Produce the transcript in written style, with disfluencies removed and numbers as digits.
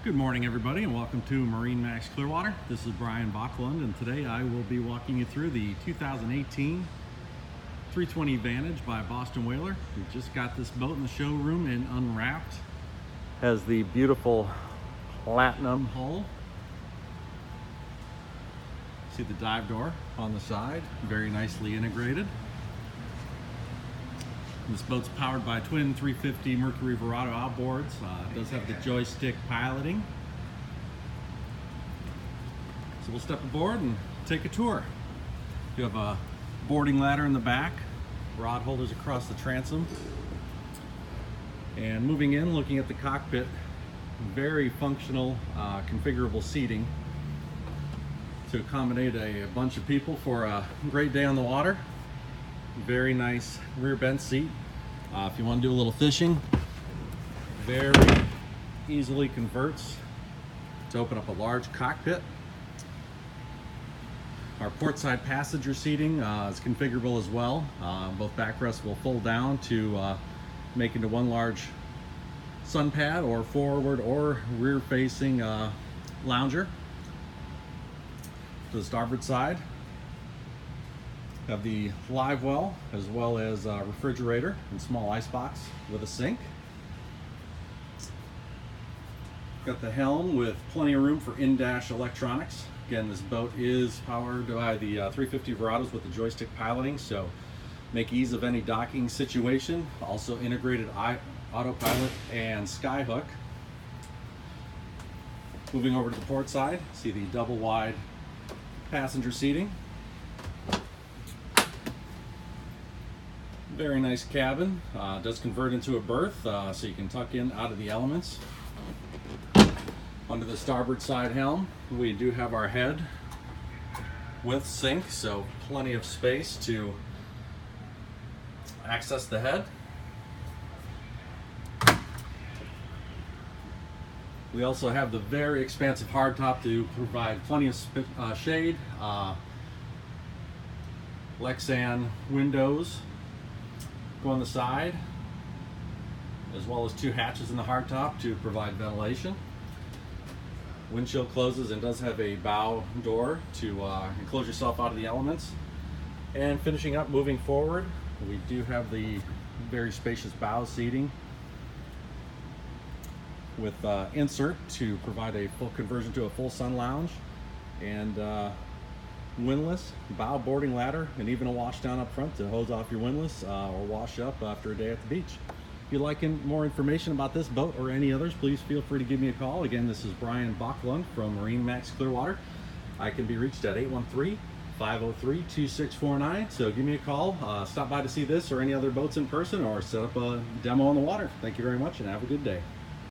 Good morning, everybody, and welcome to MarineMax Clearwater. This is Brian Backlund, and today I will be walking you through the 2018 320 Vantage by Boston Whaler. We just got this boat in the showroom and unwrapped. Has the beautiful platinum hull. See the dive door on the side, very nicely integrated. This boat's powered by twin 350 Mercury Verado outboards. It does have the joystick piloting. So we'll step aboard and take a tour. You have a boarding ladder in the back, rod holders across the transom. And moving in, looking at the cockpit, very functional, configurable seating to accommodate a bunch of people for a great day on the water. Very nice rear bench seat. If you want to do a little fishing, very easily converts to open up a large cockpit. Our port side passenger seating is configurable as well. Both backrests will fold down to make into one large sun pad or forward or rear facing lounger. To the starboard side, have the live well as well as a refrigerator and small icebox with a sink. Got the Helm with plenty of room for in-dash electronics. Again, this boat is powered by the 350 Verados with the joystick piloting, so make ease of any docking situation. Also integrated autopilot and skyhook. Moving over to the port side, see the double wide passenger seating. Very nice cabin. Does convert into a berth, so you can tuck in out of the elements. Under the starboard side helm, we do have our head with sink, so plenty of space to access the head. We also have the very expansive hardtop to provide plenty of shade. Lexan windows go on the side, as well as two hatches in the hardtop to provide ventilation. Windshield closes and does have a bow door to enclose yourself out of the elements. And finishing up, moving forward, we do have the very spacious bow seating with insert to provide a full conversion to a full sun lounge, and windlass, bow boarding ladder, and even a wash down up front to hose off your windlass or wash up after a day at the beach. If you'd like more information about this boat or any others, please feel free to give me a call. Again, this is Brian Backlund from MarineMax Clearwater. I can be reached at 813-503-2649. So give me a call, stop by to see this or any other boats in person, or set up a demo on the water. Thank you very much and have a good day.